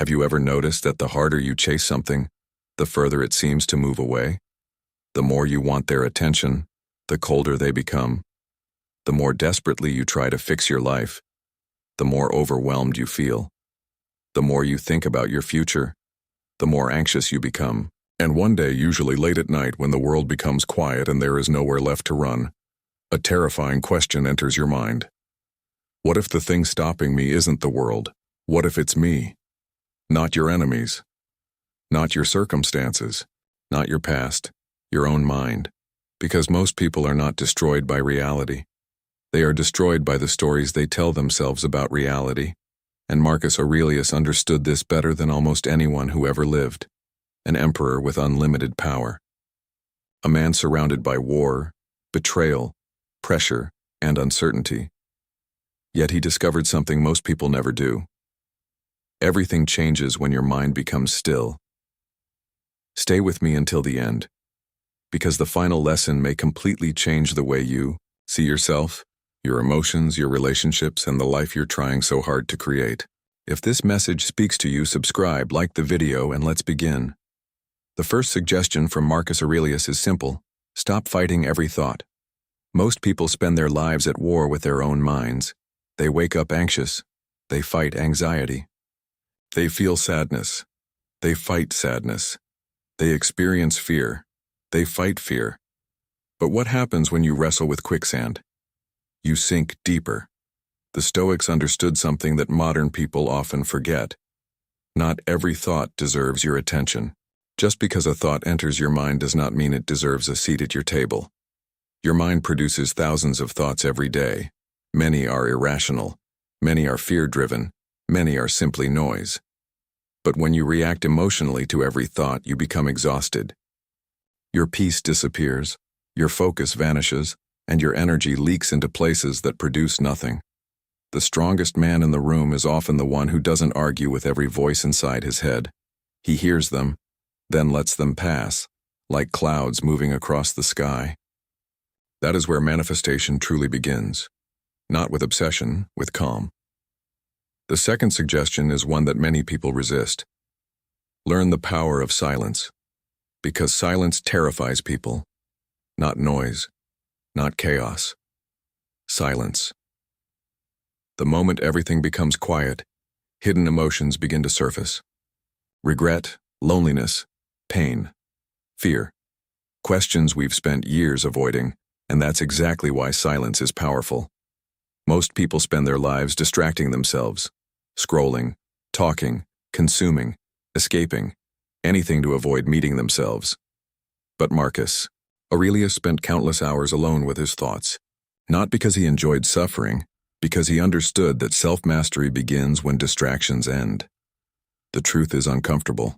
Have you ever noticed that the harder you chase something, the further it seems to move away? The more you want their attention, the colder they become. The more desperately you try to fix your life, the more overwhelmed you feel. The more you think about your future, the more anxious you become. And one day, usually late at night when the world becomes quiet and there is nowhere left to run, a terrifying question enters your mind. What if the thing stopping me isn't the world? What if it's me? Not your enemies. Not your circumstances. Not your past. Your own mind. Because most people are not destroyed by reality. They are destroyed by the stories they tell themselves about reality. And Marcus Aurelius understood this better than almost anyone who ever lived. An emperor with unlimited power. A man surrounded by war, betrayal, pressure, and uncertainty. Yet he discovered something most people never do. Everything changes when your mind becomes still. Stay with me until the end, because the final lesson may completely change the way you see yourself, your emotions, your relationships, and the life you're trying so hard to create. If this message speaks to you, subscribe, like the video, and let's begin. The first suggestion from Marcus Aurelius is simple: stop fighting every thought. Most people spend their lives at war with their own minds. They wake up anxious. They fight anxiety. They feel sadness. They fight sadness. They experience fear. They fight fear. But what happens when you wrestle with quicksand? You sink deeper. The Stoics understood something that modern people often forget. Not every thought deserves your attention. Just because a thought enters your mind does not mean it deserves a seat at your table. Your mind produces thousands of thoughts every day. Many are irrational. Many are fear-driven. Many are simply noise. But when you react emotionally to every thought, you become exhausted. Your peace disappears, your focus vanishes, and your energy leaks into places that produce nothing. The strongest man in the room is often the one who doesn't argue with every voice inside his head. He hears them, then lets them pass, like clouds moving across the sky. That is where manifestation truly begins. Not with obsession, with calm. The second suggestion is one that many people resist. Learn the power of silence. Because silence terrifies people. Not noise. Not chaos. Silence. The moment everything becomes quiet, hidden emotions begin to surface. Regret, loneliness, pain, fear. Questions we've spent years avoiding, and that's exactly why silence is powerful. Most people spend their lives distracting themselves, scrolling, talking, consuming, escaping, anything to avoid meeting themselves. But Marcus Aurelius spent countless hours alone with his thoughts, not because he enjoyed suffering, because he understood that self-mastery begins when distractions end. The truth is uncomfortable.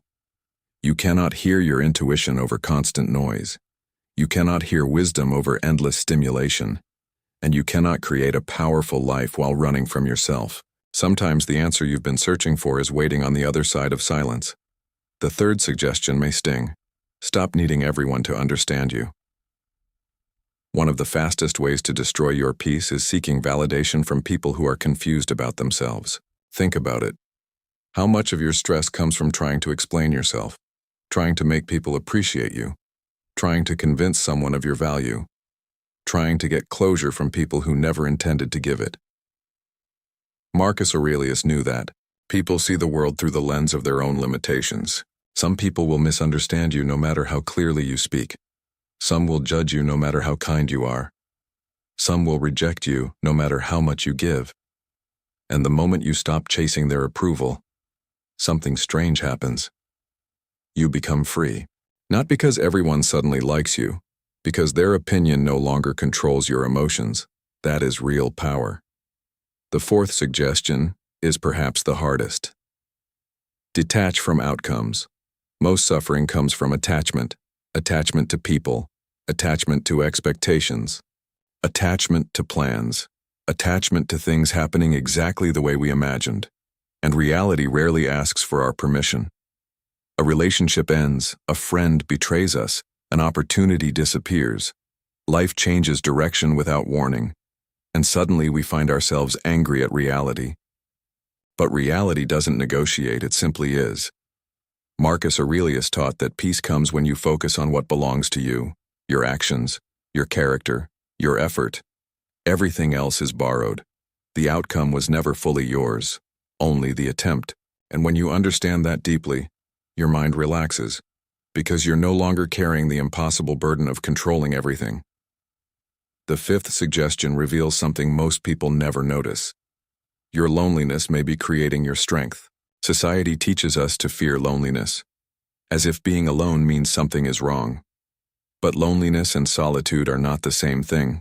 You cannot hear your intuition over constant noise. You cannot hear wisdom over endless stimulation. And you cannot create a powerful life while running from yourself. Sometimes the answer you've been searching for is waiting on the other side of silence. The third suggestion may sting. Stop needing everyone to understand you. One of the fastest ways to destroy your peace is seeking validation from people who are confused about themselves. Think about it. How much of your stress comes from trying to explain yourself, trying to make people appreciate you, trying to convince someone of your value, trying to get closure from people who never intended to give it? Marcus Aurelius knew that. People see the world through the lens of their own limitations. Some people will misunderstand you no matter how clearly you speak. Some will judge you no matter how kind you are. Some will reject you no matter how much you give. And the moment you stop chasing their approval, something strange happens. You become free. Not because everyone suddenly likes you, because their opinion no longer controls your emotions. That is real power. The fourth suggestion is perhaps the hardest. Detach from outcomes. Most suffering comes from attachment. Attachment to people. Attachment to expectations. Attachment to plans. Attachment to things happening exactly the way we imagined. And reality rarely asks for our permission. A relationship ends, a friend betrays us, an opportunity disappears. Life changes direction without warning, and suddenly we find ourselves angry at reality. But reality doesn't negotiate, it simply is. Marcus Aurelius taught that peace comes when you focus on what belongs to you, your actions, your character, your effort. Everything else is borrowed. The outcome was never fully yours, only the attempt. And when you understand that deeply, your mind relaxes, because you're no longer carrying the impossible burden of controlling everything. The fifth suggestion reveals something most people never notice. Your loneliness may be creating your strength. Society teaches us to fear loneliness, as if being alone means something is wrong. But loneliness and solitude are not the same thing.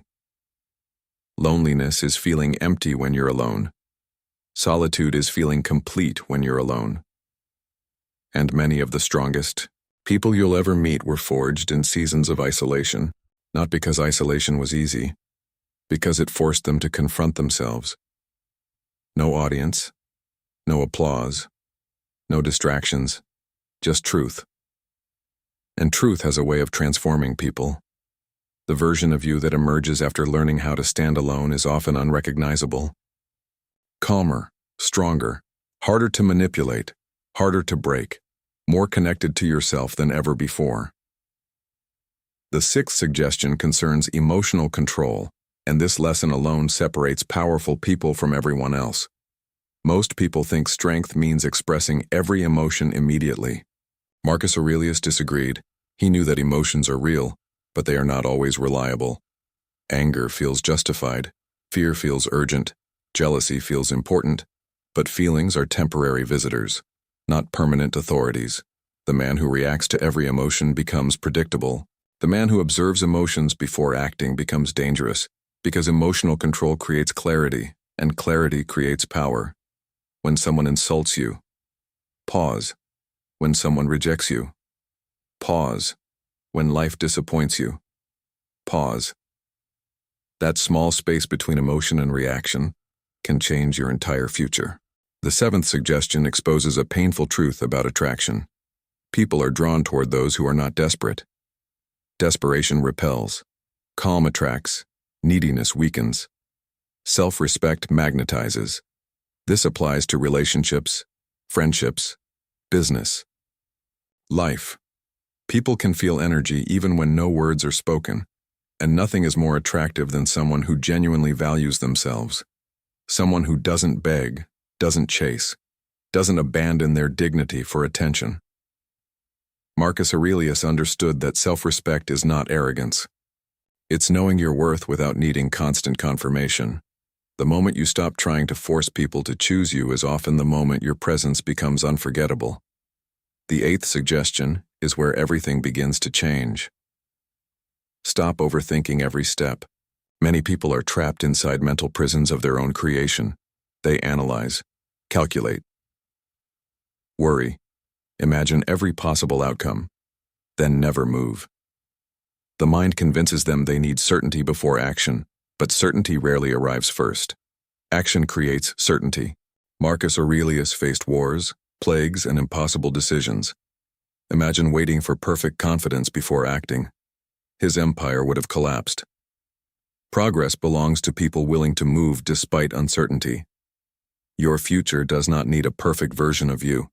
Loneliness is feeling empty when you're alone. Solitude is feeling complete when you're alone. And many of the strongest people you'll ever meet were forged in seasons of isolation, not because isolation was easy, because it forced them to confront themselves. No audience, no applause, no distractions, just truth. And truth has a way of transforming people. The version of you that emerges after learning how to stand alone is often unrecognizable. Calmer, stronger, harder to manipulate, harder to break, more connected to yourself than ever before. The sixth suggestion concerns emotional control, and this lesson alone separates powerful people from everyone else. Most people think strength means expressing every emotion immediately. Marcus Aurelius disagreed. He knew that emotions are real, but they are not always reliable. Anger feels justified, fear feels urgent, jealousy feels important, but feelings are temporary visitors, not permanent authorities. The man who reacts to every emotion becomes predictable. The man who observes emotions before acting becomes dangerous, because emotional control creates clarity, and clarity creates power. When someone insults you, pause. When someone rejects you, pause. When life disappoints you, pause. That small space between emotion and reaction can change your entire future. The seventh suggestion exposes a painful truth about attraction. People are drawn toward those who are not desperate. Desperation repels. Calm attracts. Neediness weakens. Self-respect magnetizes. This applies to relationships, friendships, business, life. People can feel energy even when no words are spoken, and nothing is more attractive than someone who genuinely values themselves. Someone who doesn't beg, doesn't chase, doesn't abandon their dignity for attention. Marcus Aurelius understood that self-respect is not arrogance. It's knowing your worth without needing constant confirmation. The moment you stop trying to force people to choose you is often the moment your presence becomes unforgettable. The eighth suggestion is where everything begins to change. Stop overthinking every step. Many people are trapped inside mental prisons of their own creation. They analyze, calculate, worry, imagine every possible outcome, then never move. The mind convinces them they need certainty before action, but certainty rarely arrives first. Action creates certainty. Marcus Aurelius faced wars, plagues, and impossible decisions. Imagine waiting for perfect confidence before acting. His empire would have collapsed. Progress belongs to people willing to move despite uncertainty. Your future does not need a perfect version of you.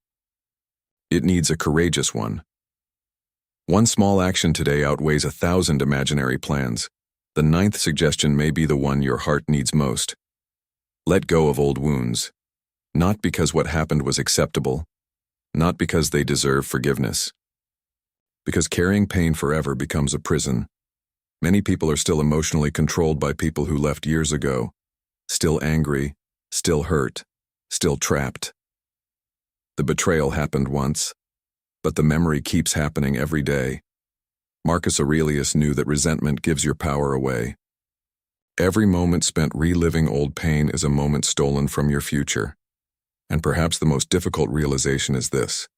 It needs a courageous one. One small action today outweighs 1,000 imaginary plans. The ninth suggestion may be the one your heart needs most. Let go of old wounds. Not because what happened was acceptable, not because they deserve forgiveness. Because carrying pain forever becomes a prison. Many people are still emotionally controlled by people who left years ago, still angry, still hurt, still trapped. The betrayal happened once, but the memory keeps happening every day. Marcus Aurelius knew that resentment gives your power away. Every moment spent reliving old pain is a moment stolen from your future. And perhaps the most difficult realization is this.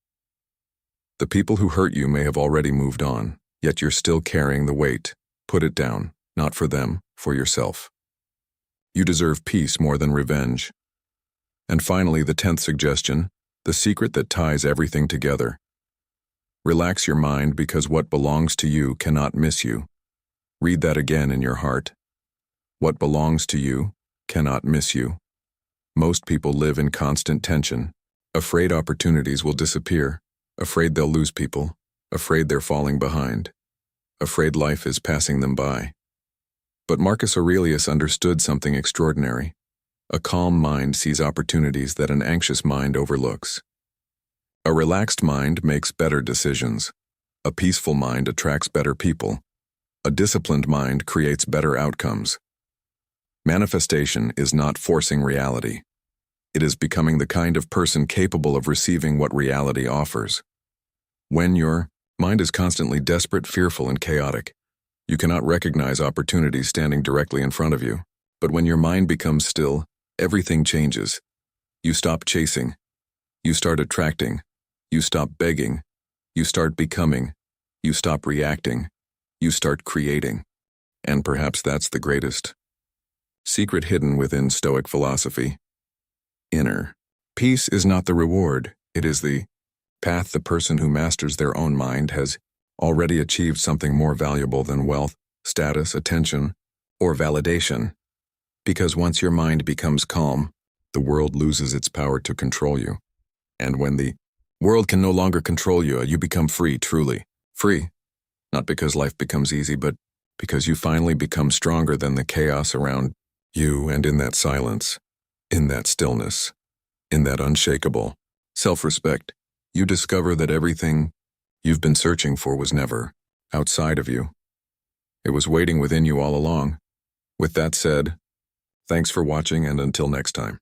The people who hurt you may have already moved on, yet you're still carrying the weight. Put it down, not for them, for yourself. You deserve peace more than revenge. And finally, the 10th suggestion, the secret that ties everything together. Relax your mind because what belongs to you cannot miss you. Read that again in your heart. What belongs to you cannot miss you. Most people live in constant tension, afraid opportunities will disappear, afraid they'll lose people, afraid they're falling behind, afraid life is passing them by. But Marcus Aurelius understood something extraordinary. A calm mind sees opportunities that an anxious mind overlooks. A relaxed mind makes better decisions. A peaceful mind attracts better people. A disciplined mind creates better outcomes. Manifestation is not forcing reality. It is becoming the kind of person capable of receiving what reality offers. When your mind is constantly desperate, fearful, and chaotic, you cannot recognize opportunities standing directly in front of you. But when your mind becomes still, everything changes. You stop chasing. You start attracting. You stop begging. You start becoming. You stop reacting. You start creating. And perhaps that's the greatest secret hidden within Stoic philosophy. Inner peace is not the reward, it is the path. The person who masters their own mind has already achieved something more valuable than wealth, status, attention, or validation. Because once your mind becomes calm, the world loses its power to control you. And when the world can no longer control you, you become free, truly free. Not because life becomes easy, but because you finally become stronger than the chaos around you, and in that silence, in that stillness, in that unshakable self-respect, you discover that everything you've been searching for was never outside of you. It was waiting within you all along. With that said, thanks for watching, and until next time.